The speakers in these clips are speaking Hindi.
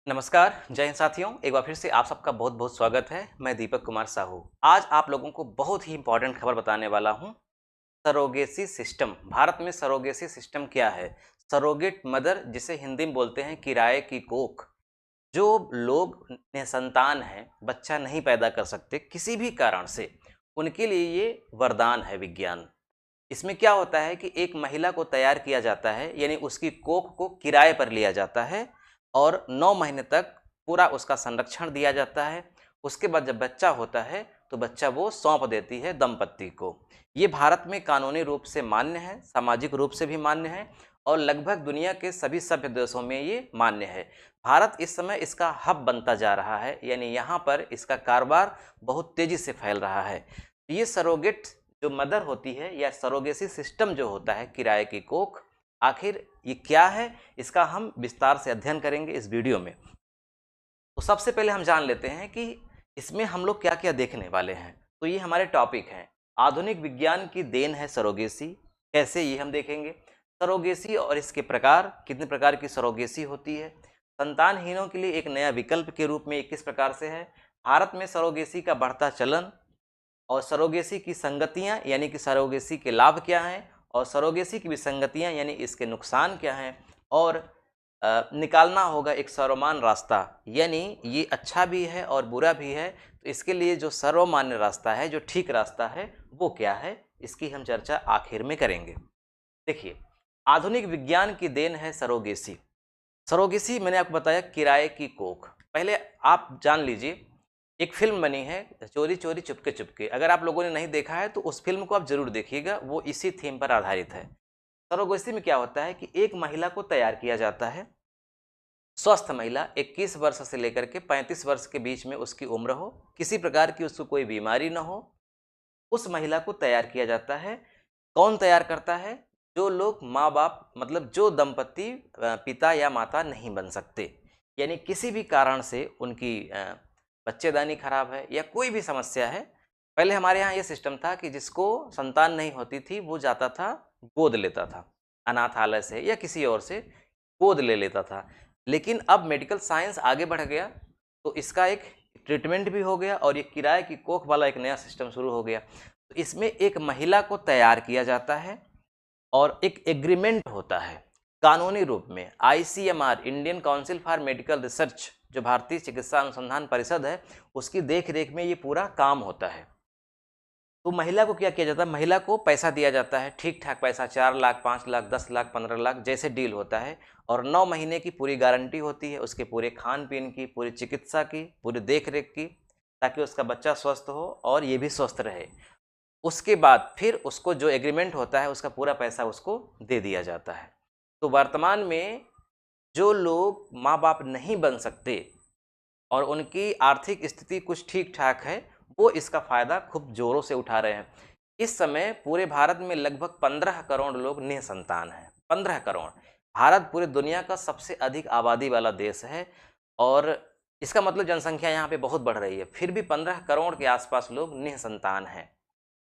नमस्कार, जय हिंद साथियों। एक बार फिर से आप सबका बहुत बहुत स्वागत है। मैं दीपक कुमार साहू आज आप लोगों को बहुत ही इंपॉर्टेंट खबर बताने वाला हूं। सरोगेसी सिस्टम, भारत में सरोगेसी सिस्टम क्या है? सरोगेट मदर, जिसे हिंदी में बोलते हैं किराए की कोख। जो लोग निसंतान हैं, बच्चा नहीं पैदा कर सकते किसी भी कारण से, उनके लिए ये वरदान है विज्ञान। इसमें क्या होता है कि एक महिला को तैयार किया जाता है, यानी उसकी कोख को किराए पर लिया जाता है और 9 महीने तक पूरा उसका संरक्षण दिया जाता है। उसके बाद जब बच्चा होता है तो बच्चा वो सौंप देती है दंपत्ति को। ये भारत में कानूनी रूप से मान्य है, सामाजिक रूप से भी मान्य है और लगभग दुनिया के सभी सभ्य देशों में ये मान्य है। भारत इस समय इसका हब बनता जा रहा है, यानी यहाँ पर इसका कारोबार बहुत तेज़ी से फैल रहा है। ये सरोगेट जो मदर होती है या सरोगेसी सिस्टम जो होता है किराए की कोख, आखिर ये क्या है, इसका हम विस्तार से अध्ययन करेंगे इस वीडियो में। तो सबसे पहले हम जान लेते हैं कि इसमें हम लोग क्या क्या देखने वाले हैं। तो ये हमारे टॉपिक हैं। आधुनिक विज्ञान की देन है सरोगेसी, कैसे ये हम देखेंगे। सरोगेसी और इसके प्रकार, कितने प्रकार की सरोगेसी होती है। संतानहीनों के लिए एक नया विकल्प के रूप में किस प्रकार से है। भारत में सरोगेसी का बढ़ता चलन और सरोगेसी की संगतियां, यानी कि सरोगेसी के लाभ क्या हैं और सरोगेसी की विसंगतियां, यानी इसके नुकसान क्या हैं। और निकालना होगा एक सर्वमान्य रास्ता, यानी ये अच्छा भी है और बुरा भी है, तो इसके लिए जो सर्वमान्य रास्ता है, जो ठीक रास्ता है, वो क्या है, इसकी हम चर्चा आखिर में करेंगे। देखिए, आधुनिक विज्ञान की देन है सरोगेसी। सरोगेसी मैंने आपको बताया किराए की कोख। पहले आप जान लीजिए, एक फिल्म बनी है चोरी चोरी चुपके चुपके। अगर आप लोगों ने नहीं देखा है तो उस फिल्म को आप जरूर देखिएगा, वो इसी थीम पर आधारित है। सरोगेसी में क्या होता है कि एक महिला को तैयार किया जाता है, स्वस्थ महिला, 21 वर्ष से लेकर के 35 वर्ष के बीच में उसकी उम्र हो, किसी प्रकार की उसको कोई बीमारी न हो, उस महिला को तैयार किया जाता है। कौन तैयार करता है? जो लोग माँ बाप, मतलब जो दंपति पिता या माता नहीं बन सकते, यानी किसी भी कारण से उनकी बच्चेदानी खराब है या कोई भी समस्या है। पहले हमारे यहाँ ये सिस्टम था कि जिसको संतान नहीं होती थी वो जाता था, गोद लेता था, अनाथालय से या किसी और से गोद ले लेता था। लेकिन अब मेडिकल साइंस आगे बढ़ गया तो इसका एक ट्रीटमेंट भी हो गया और ये किराए की कोख वाला एक नया सिस्टम शुरू हो गया। तो इसमें एक महिला को तैयार किया जाता है और एक एग्रीमेंट होता है कानूनी रूप में। ICMR, Indian council for medical research, जो भारतीय चिकित्सा अनुसंधान परिषद है, उसकी देख रेख में ये पूरा काम होता है। तो महिला को क्या किया जाता है? महिला को पैसा दिया जाता है, ठीक ठाक पैसा, 4 लाख, 5 लाख, 10 लाख, 15 लाख, जैसे डील होता है। और 9 महीने की पूरी गारंटी होती है उसके पूरे खान पीन की, पूरी चिकित्सा की, पूरी देख रेख की, ताकि उसका बच्चा स्वस्थ हो और ये भी स्वस्थ रहे। उसके बाद फिर उसको जो एग्रीमेंट होता है उसका पूरा पैसा उसको दे दिया जाता है। तो वर्तमान में जो लोग माँ बाप नहीं बन सकते और उनकी आर्थिक स्थिति कुछ ठीक ठाक है, वो इसका फ़ायदा खूब ज़ोरों से उठा रहे हैं। इस समय पूरे भारत में लगभग 15 करोड़ लोग निसंतान हैं। 15 करोड़। भारत पूरे दुनिया का सबसे अधिक आबादी वाला देश है और इसका मतलब जनसंख्या यहाँ पे बहुत बढ़ रही है, फिर भी 15 करोड़ के आसपास लोग निसंतान हैं,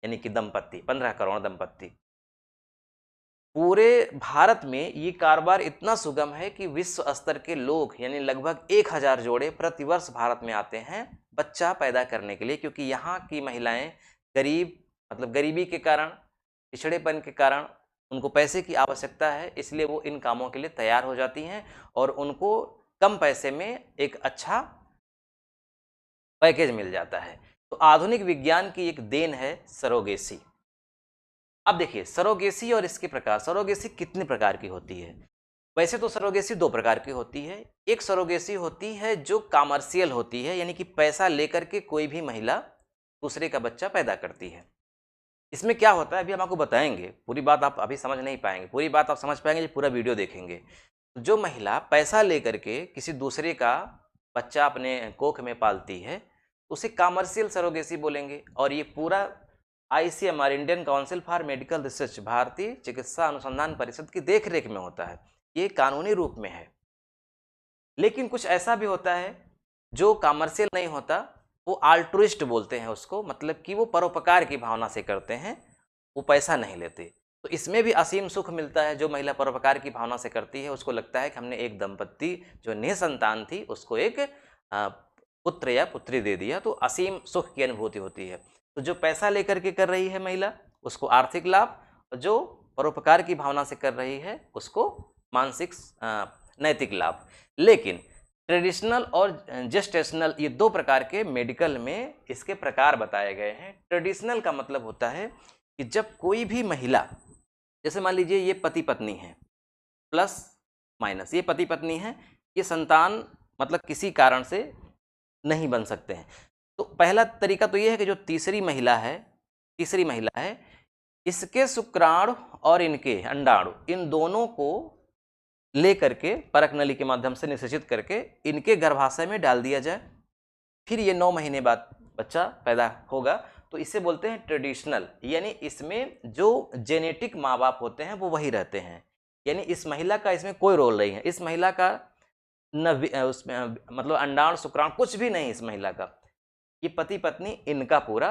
यानी कि दंपत्ति, 15 करोड़ दंपत्ति। पूरे भारत में ये कारोबार इतना सुगम है कि विश्व स्तर के लोग, यानी लगभग 1000 जोड़े प्रतिवर्ष भारत में आते हैं बच्चा पैदा करने के लिए, क्योंकि यहाँ की महिलाएं गरीब, मतलब गरीबी के कारण, पिछड़ेपन के कारण उनको पैसे की आवश्यकता है, इसलिए वो इन कामों के लिए तैयार हो जाती हैं और उनको कम पैसे में एक अच्छा पैकेज मिल जाता है। तो आधुनिक विज्ञान की एक देन है सरोगेसी। अब देखिए, सरोगेसी और इसके प्रकार। सरोगेसी कितने प्रकार की होती है? वैसे तो सरोगेसी 2 प्रकार की होती है। एक सरोगेसी होती है जो कॉमर्शियल होती है, यानी कि पैसा लेकर के कोई भी महिला दूसरे का बच्चा पैदा करती है। इसमें क्या होता है अभी हम आपको बताएंगे, पूरी बात आप अभी समझ नहीं पाएंगे, पूरी बात आप समझ पाएंगे जब पूरा वीडियो देखेंगे। जो महिला पैसा लेकर के किसी दूसरे का बच्चा अपने कोख में पालती है, उसे कॉमर्शियल सरोगेसी बोलेंगे। और ये पूरा ICMR, Indian council for medical research, भारतीय चिकित्सा अनुसंधान परिषद की देख रेख में होता है, ये कानूनी रूप में है। लेकिन कुछ ऐसा भी होता है जो कॉमर्शियल नहीं होता, वो आल्ट्रुइस्ट बोलते हैं उसको, मतलब कि वो परोपकार की भावना से करते हैं, वो पैसा नहीं लेते। तो इसमें भी असीम सुख मिलता है। जो महिला परोपकार की भावना से करती है उसको लगता है कि हमने एक दंपत्ति जो निसंतान थी उसको एक पुत्र या पुत्री दे दिया, तो असीम सुख की अनुभूति होती है। तो जो पैसा लेकर के कर रही है महिला उसको आर्थिक लाभ, और जो परोपकार की भावना से कर रही है उसको मानसिक नैतिक लाभ। लेकिन ट्रेडिशनल और जेस्टेशनल ये दो प्रकार के मेडिकल में इसके प्रकार बताए गए हैं। ट्रेडिशनल का मतलब होता है कि जब कोई भी महिला, जैसे मान लीजिए ये पति पत्नी है, प्लस माइनस, ये पति पत्नी है, ये संतान मतलब किसी कारण से नहीं बन सकते हैं। तो पहला तरीका तो ये है कि जो तीसरी महिला है इसके शुक्राणु और इनके अंडाणु, इन दोनों को ले करके परख नली के माध्यम से निषेचित करके इनके गर्भाशय में डाल दिया जाए, फिर ये 9 महीने बाद बच्चा पैदा होगा। तो इसे बोलते हैं ट्रेडिशनल, यानी इसमें जो जेनेटिक माँ बाप होते हैं वो वही रहते हैं, यानी इस महिला का इसमें कोई रोल नहीं है। इस महिला का उसमें मतलब अंडाणु शुक्राणु कुछ भी नहीं इस महिला का। ये पति पत्नी इनका पूरा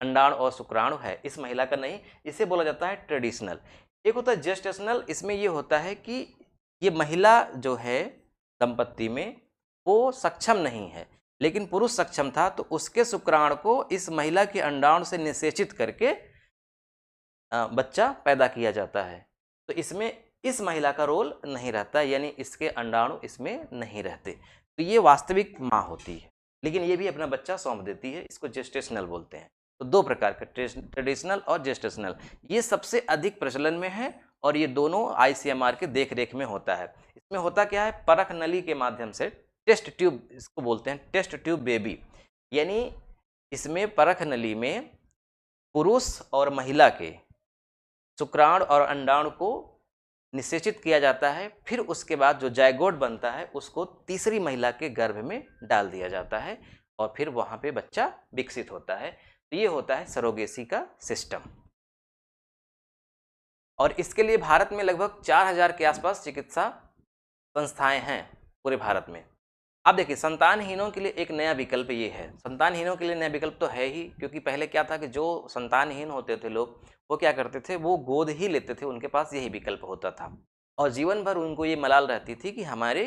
अंडाणु और शुक्राणु है, इस महिला का नहीं। इसे बोला जाता है ट्रेडिशनल। एक होता है जेस्टेशनल, इसमें ये होता है कि ये महिला जो है दंपत्ति में वो सक्षम नहीं है, लेकिन पुरुष सक्षम था, तो उसके शुक्राणु को इस महिला के अंडाणु से निषेचित करके बच्चा पैदा किया जाता है। तो इसमें इस महिला का रोल नहीं रहता, यानी इसके अंडाणु इसमें नहीं रहते। तो ये वास्तविक माँ होती है, लेकिन ये भी अपना बच्चा सौंप देती है, इसको जेस्टेशनल बोलते हैं। तो दो प्रकार का ट्रेडिशनल और जेस्टेशनल, ये सबसे अधिक प्रचलन में है और ये दोनों ICMR के देख रेख में होता है। इसमें होता क्या है, परख नली के माध्यम से टेस्ट ट्यूब, इसको बोलते हैं टेस्ट ट्यूब बेबी, यानी इसमें परख नली में पुरुष और महिला के शुक्राणु और अंडाणु को निषेचित किया जाता है, फिर उसके बाद जो जायगोट बनता है उसको तीसरी महिला के गर्भ में डाल दिया जाता है और फिर वहाँ पे बच्चा विकसित होता है। तो ये होता है सरोगेसी का सिस्टम। और इसके लिए भारत में लगभग 4000 के आसपास चिकित्सा संस्थाएं हैं पूरे भारत में। अब देखिए संतानहीनों के लिए एक नया विकल्प ये है। संतानहीनों के लिए नया विकल्प तो है ही, क्योंकि पहले क्या था कि जो संतानहीन होते थे लोग वो क्या करते थे, वो गोद ही लेते थे, उनके पास यही विकल्प होता था और जीवन भर उनको ये मलाल रहती थी कि हमारे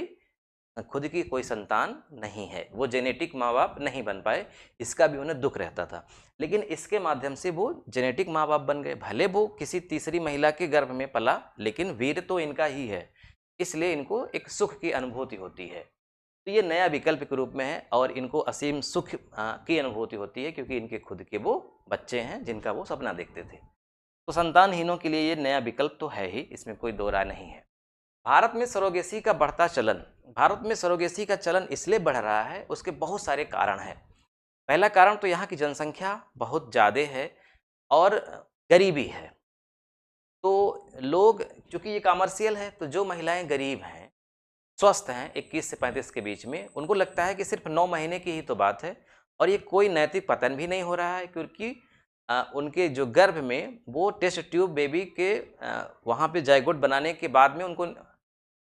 खुद की कोई संतान नहीं है, वो जेनेटिक माँ बाप नहीं बन पाए, इसका भी उन्हें दुख रहता था। लेकिन इसके माध्यम से वो जेनेटिक माँ बाप बन गए, भले वो किसी तीसरी महिला के गर्भ में पला, लेकिन वीर तो इनका ही है, इसलिए इनको एक सुख की अनुभूति होती है। तो ये नया विकल्प के रूप में है और इनको असीम सुख की अनुभूति होती है, क्योंकि इनके खुद के वो बच्चे हैं जिनका वो सपना देखते थे। तो संतानहीनों के लिए ये नया विकल्प तो है ही, इसमें कोई दो राय नहीं है। भारत में सरोगेसी का बढ़ता चलन, भारत में सरोगेसी का चलन इसलिए बढ़ रहा है, उसके बहुत सारे कारण हैं। पहला कारण तो यहाँ की जनसंख्या बहुत ज़्यादा है और गरीबी है। तो लोग, चूँकि ये कमर्शियल है, तो जो महिलाएं गरीब हैं, स्वस्थ हैं 21 से 35 के बीच में, उनको लगता है कि सिर्फ 9 महीने की ही तो बात है और ये कोई नैतिक पतन भी नहीं हो रहा है, क्योंकि उनके जो गर्भ में वो टेस्ट ट्यूब बेबी के वहाँ पे जायगोट बनाने के बाद में उनको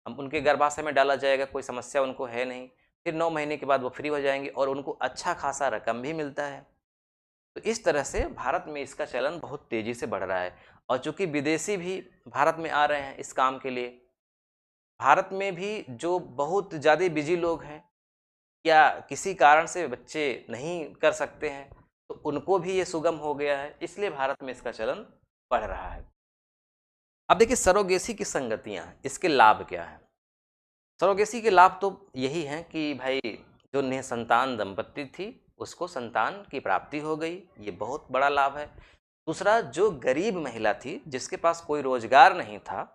उनके गर्भाशय में डाला जाएगा, कोई समस्या उनको है नहीं। फिर 9 महीने के बाद वो फ्री हो जाएंगे और उनको अच्छा खासा रकम भी मिलता है। तो इस तरह से भारत में इसका चलन बहुत तेज़ी से बढ़ रहा है और चूँकि विदेशी भी भारत में आ रहे हैं इस काम के लिए, भारत में भी जो बहुत ज़्यादा बिजी लोग हैं या किसी कारण से बच्चे नहीं कर सकते हैं, तो उनको भी ये सुगम हो गया है, इसलिए भारत में इसका चलन बढ़ रहा है। अब देखिए सरोगेसी की संगतियाँ, इसके लाभ क्या हैं। सरोगेसी के लाभ तो यही हैं कि भाई जो निसंतान दंपत्ति थी उसको संतान की प्राप्ति हो गई, ये बहुत बड़ा लाभ है। दूसरा, जो गरीब महिला थी जिसके पास कोई रोजगार नहीं था,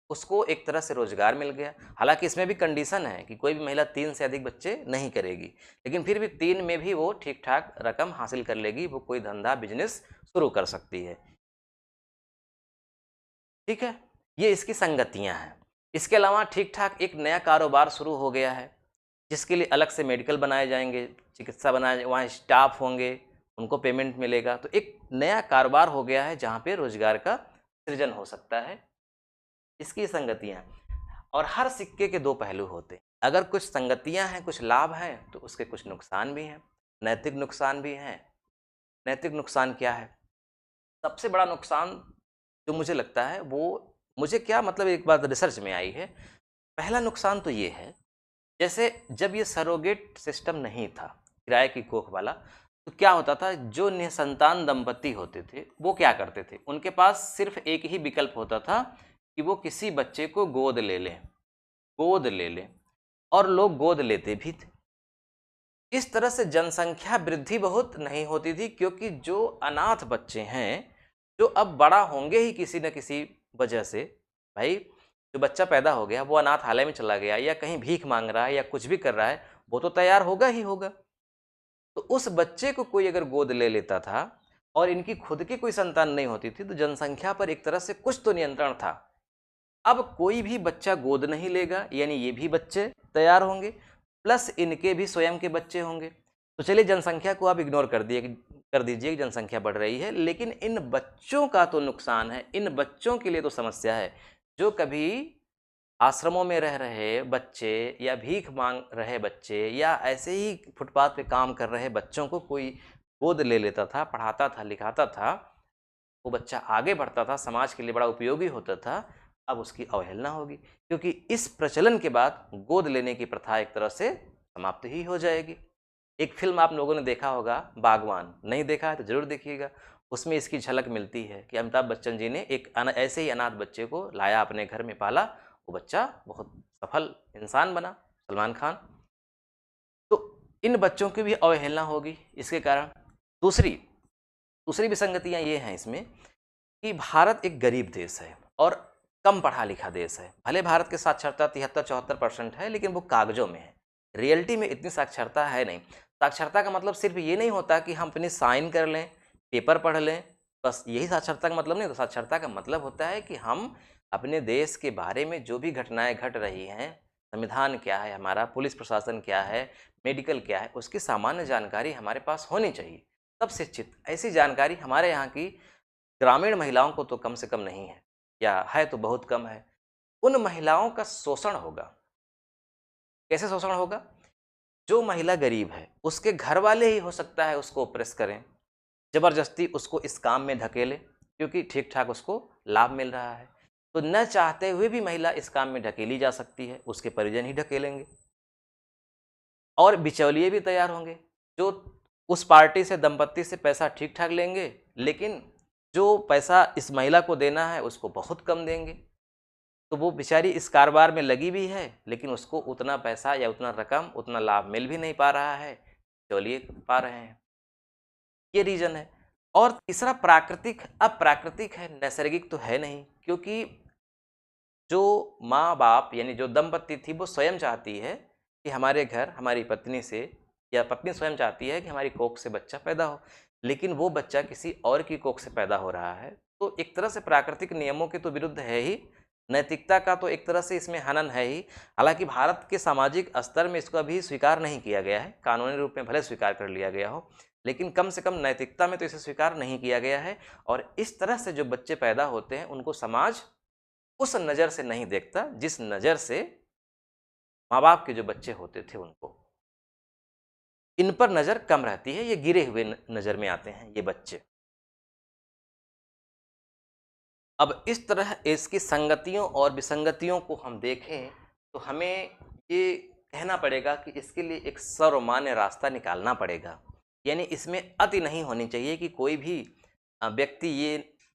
उसको एक तरह से रोजगार मिल गया। हालांकि इसमें भी कंडीशन है कि कोई भी महिला 3 से अधिक बच्चे नहीं करेगी, लेकिन फिर भी 3 में भी वो ठीक ठाक रकम हासिल कर लेगी, वो कोई धंधा बिजनेस शुरू कर सकती है। ठीक है, ये इसकी संगतियां हैं। इसके अलावा ठीक ठाक एक नया कारोबार शुरू हो गया है, जिसके लिए अलग से मेडिकल बनाए जाएंगे, चिकित्सा बनाए, वहाँ स्टाफ होंगे, उनको पेमेंट मिलेगा। तो एक नया कारोबार हो गया है जहाँ पे रोजगार का सृजन हो सकता है। इसकी संगतियाँ, और हर सिक्के के दो पहलू होते हैं। अगर कुछ संगतियाँ हैं, कुछ लाभ हैं, तो उसके कुछ नुकसान भी हैं, नैतिक नुकसान भी हैं। नैतिक नुकसान क्या है? सबसे बड़ा नुकसान जो मुझे लगता है वो मुझे क्या मतलब एक बात रिसर्च में आई है। पहला नुकसान तो ये है, जैसे जब ये सरोगेट सिस्टम नहीं था, किराए की कोख वाला, तो क्या होता था, जो निसंतान दंपति होते थे वो क्या करते थे, उनके पास सिर्फ एक ही विकल्प होता था कि वो किसी बच्चे को गोद ले लें, गोद ले लें, और लोग गोद लेते भी थे। इस तरह से जनसंख्या वृद्धि बहुत नहीं होती थी, क्योंकि जो अनाथ बच्चे हैं, जो अब बड़ा होंगे ही किसी न किसी वजह से, भाई जो बच्चा पैदा हो गया वो अनाथालय में चला गया या कहीं भीख मांग रहा है या कुछ भी कर रहा है, वो तो तैयार होगा ही होगा। तो उस बच्चे को कोई अगर गोद ले लेता था और इनकी खुद की कोई संतान नहीं होती थी, तो जनसंख्या पर एक तरह से कुछ तो नियंत्रण था। अब कोई भी बच्चा गोद नहीं लेगा, यानी ये भी बच्चे तैयार होंगे, प्लस इनके भी स्वयं के बच्चे होंगे। तो चलिए जनसंख्या को आप इग्नोर कर दीजिए कि जनसंख्या बढ़ रही है, लेकिन इन बच्चों का तो नुकसान है, इन बच्चों के लिए तो समस्या है। जो कभी आश्रमों में रह रहे बच्चे या भीख मांग रहे बच्चे या ऐसे ही फुटपाथ पे काम कर रहे बच्चों को कोई गोद ले लेता था, पढ़ाता था, लिखाता था, वो बच्चा आगे बढ़ता था, समाज के लिए बड़ा उपयोगी होता था, अब उसकी अवहेलना होगी, क्योंकि इस प्रचलन के बाद गोद लेने की प्रथा एक तरह से समाप्त ही हो जाएगी। एक फिल्म आप लोगों ने देखा होगा, बागवान, नहीं देखा है तो ज़रूर देखिएगा। उसमें इसकी झलक मिलती है कि अमिताभ बच्चन जी ने एक ऐसे ही अनाथ बच्चे को लाया, अपने घर में पाला, वो बच्चा बहुत सफल इंसान बना, सलमान खान। तो इन बच्चों की भी अवहेलना होगी इसके कारण। दूसरी दूसरी विसंगतियाँ ये हैं इसमें कि भारत एक गरीब देश है और कम पढ़ा लिखा देश है। भले भारत की साक्षरता 73-74% है, लेकिन वो कागजों में है, रियलिटी में इतनी साक्षरता है नहीं। साक्षरता का मतलब सिर्फ ये नहीं होता कि हम अपनी साइन कर लें, पेपर पढ़ लें, बस यही साक्षरता का मतलब नहीं होता। साक्षरता का मतलब होता है कि हम अपने देश के बारे में जो भी घटनाएं घट रही हैं, संविधान क्या है हमारा, पुलिस प्रशासन क्या है, मेडिकल क्या है, उसकी सामान्य जानकारी हमारे पास होनी चाहिए। तब शिक्षित, ऐसी जानकारी हमारे यहाँ की ग्रामीण महिलाओं को तो कम से कम नहीं है, या है तो बहुत कम है। उन महिलाओं का शोषण होगा। कैसे शोषण होगा? जो महिला गरीब है, उसके घर वाले ही हो सकता है उसको ऑप्रेस करें, ज़बरदस्ती उसको इस काम में धकेलें, क्योंकि ठीक ठाक उसको लाभ मिल रहा है। तो न चाहते हुए भी महिला इस काम में ढकेली जा सकती है, उसके परिजन ही ढकेलेंगे। और बिचौलिए भी तैयार होंगे, जो उस पार्टी से, दंपत्ति से पैसा ठीक ठाक लेंगे, लेकिन जो पैसा इस महिला को देना है उसको बहुत कम देंगे। तो वो बेचारी इस कारोबार में लगी भी है, लेकिन उसको उतना पैसा या उतना रकम, उतना लाभ मिल भी नहीं पा रहा है, बिचौलिए पा रहे हैं। ये रीज़न है। और तीसरा प्राकृतिक, अप्राकृतिक है, नैसर्गिक तो है नहीं, क्योंकि जो माँ-बाप यानी जो दंपत्ति थी वो स्वयं चाहती है कि हमारे घर हमारी पत्नी से, या पत्नी स्वयं चाहती है कि हमारी कोख से बच्चा पैदा हो, लेकिन वो बच्चा किसी और की कोख से पैदा हो रहा है। तो एक तरह से प्राकृतिक नियमों के तो विरुद्ध है ही, नैतिकता का तो एक तरह से इसमें हनन है ही। हालाँकि भारत के सामाजिक स्तर में इसको अभी स्वीकार नहीं किया गया है, कानूनी रूप में भले स्वीकार कर लिया गया हो, लेकिन कम से कम नैतिकता में तो इसे स्वीकार नहीं किया गया है। और इस तरह से जो बच्चे पैदा होते हैं उनको समाज उस नज़र से नहीं देखता जिस नज़र से माँ-बाप के जो बच्चे होते थे उनको। इन पर नज़र कम रहती है, ये गिरे हुए नज़र में आते हैं ये बच्चे। अब इस तरह इसकी संगतियों और विसंगतियों को हम देखें तो हमें ये कहना पड़ेगा कि इसके लिए एक सर्वमान्य रास्ता निकालना पड़ेगा। यानी इसमें अति नहीं होनी चाहिए कि कोई भी व्यक्ति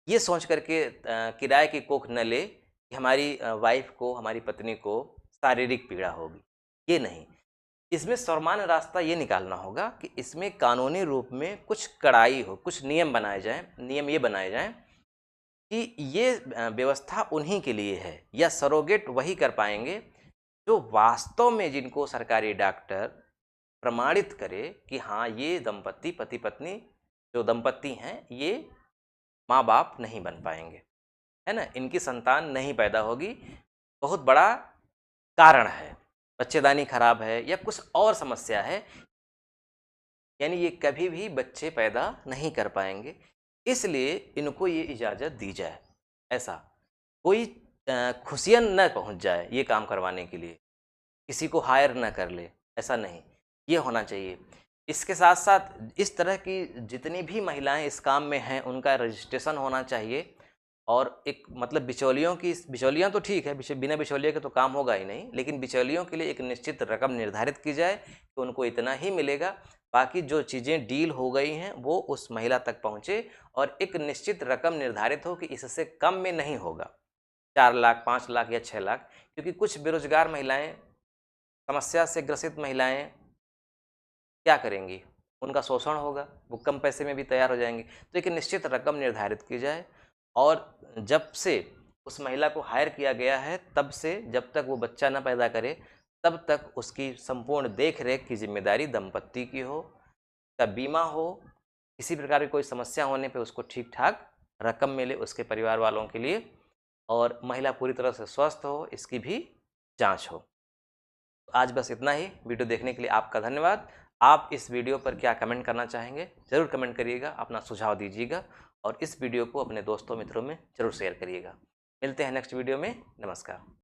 ये सोच करके किराए की कोख न ले कि हमारी वाइफ़ को, हमारी पत्नी को शारीरिक पीड़ा होगी, ये नहीं। इसमें सर्वमान्य रास्ता ये निकालना होगा कि इसमें कानूनी रूप में कुछ कड़ाई हो, कुछ नियम बनाए जाएँ। नियम ये बनाए जाएँ कि ये व्यवस्था उन्हीं के लिए है, या सरोगेट वही कर पाएँगे जो वास्तव में, जिनको सरकारी डॉक्टर प्रमाणित करे कि हाँ, ये दंपत्ति, पति-पत्नी जो दंपत्ति हैं, ये माँ-बाप नहीं बन पाएँगे, है ना? इनकी संतान नहीं पैदा होगी, बहुत बड़ा कारण है, बच्चेदानी खराब है या कुछ और समस्या है, यानी ये कभी भी बच्चे पैदा नहीं कर पाएँगे। इसलिए इनको ये इजाज़त दी जाए। ऐसा कोई खुशियाँ न पहुँच जाए ये काम करवाने के लिए, किसी को हायर ना कर ले, ऐसा नहीं, ये होना चाहिए। इसके साथ-साथ इस तरह की जितनी भी महिलाएँ इस काम में हैं, उनका रजिस्ट्रेशन होना चाहिए और एक मतलब बिचौलियाँ तो ठीक है, बिना बिचौलिए के तो काम होगा ही नहीं, लेकिन बिचौलियों के लिए एक निश्चित रकम निर्धारित की जाए कि उनको इतना ही मिलेगा। बाकी जो चीज़ें डील हो गई हैं वो उस महिला तक पहुँचे और एक निश्चित रकम निर्धारित हो कि इससे कम में नहीं होगा, 4 लाख, 5 लाख या 6 लाख। क्योंकि कुछ बेरोज़गार महिलाएँ, समस्या से ग्रसित महिलाएँ क्या करेंगी? उनका शोषण होगा, वो कम पैसे में भी तैयार हो जाएँगी। तो एक निश्चित रकम निर्धारित की जाए और जब से उस महिला को हायर किया गया है, तब से जब तक वो बच्चा ना पैदा करे, तब तक उसकी संपूर्ण देख-रेख की ज़िम्मेदारी दंपत्ति की हो, उसका बीमा हो, किसी प्रकार की कोई समस्या होने पे उसको ठीक-ठाक रकम मिले उसके परिवार वालों के लिए और महिला पूरी तरह से स्वस्थ हो, इसकी भी जाँच हो। आज बस इतना ही। वीडियो देखने के लिए आपका धन्यवाद। आप इस वीडियो पर क्या कमेंट करना चाहेंगे? ज़रूर कमेंट करिएगा, अपना सुझाव दीजिएगा और इस वीडियो को अपने दोस्तों मित्रों में ज़रूर शेयर करिएगा। मिलते हैं नेक्स्ट वीडियो में। नमस्कार।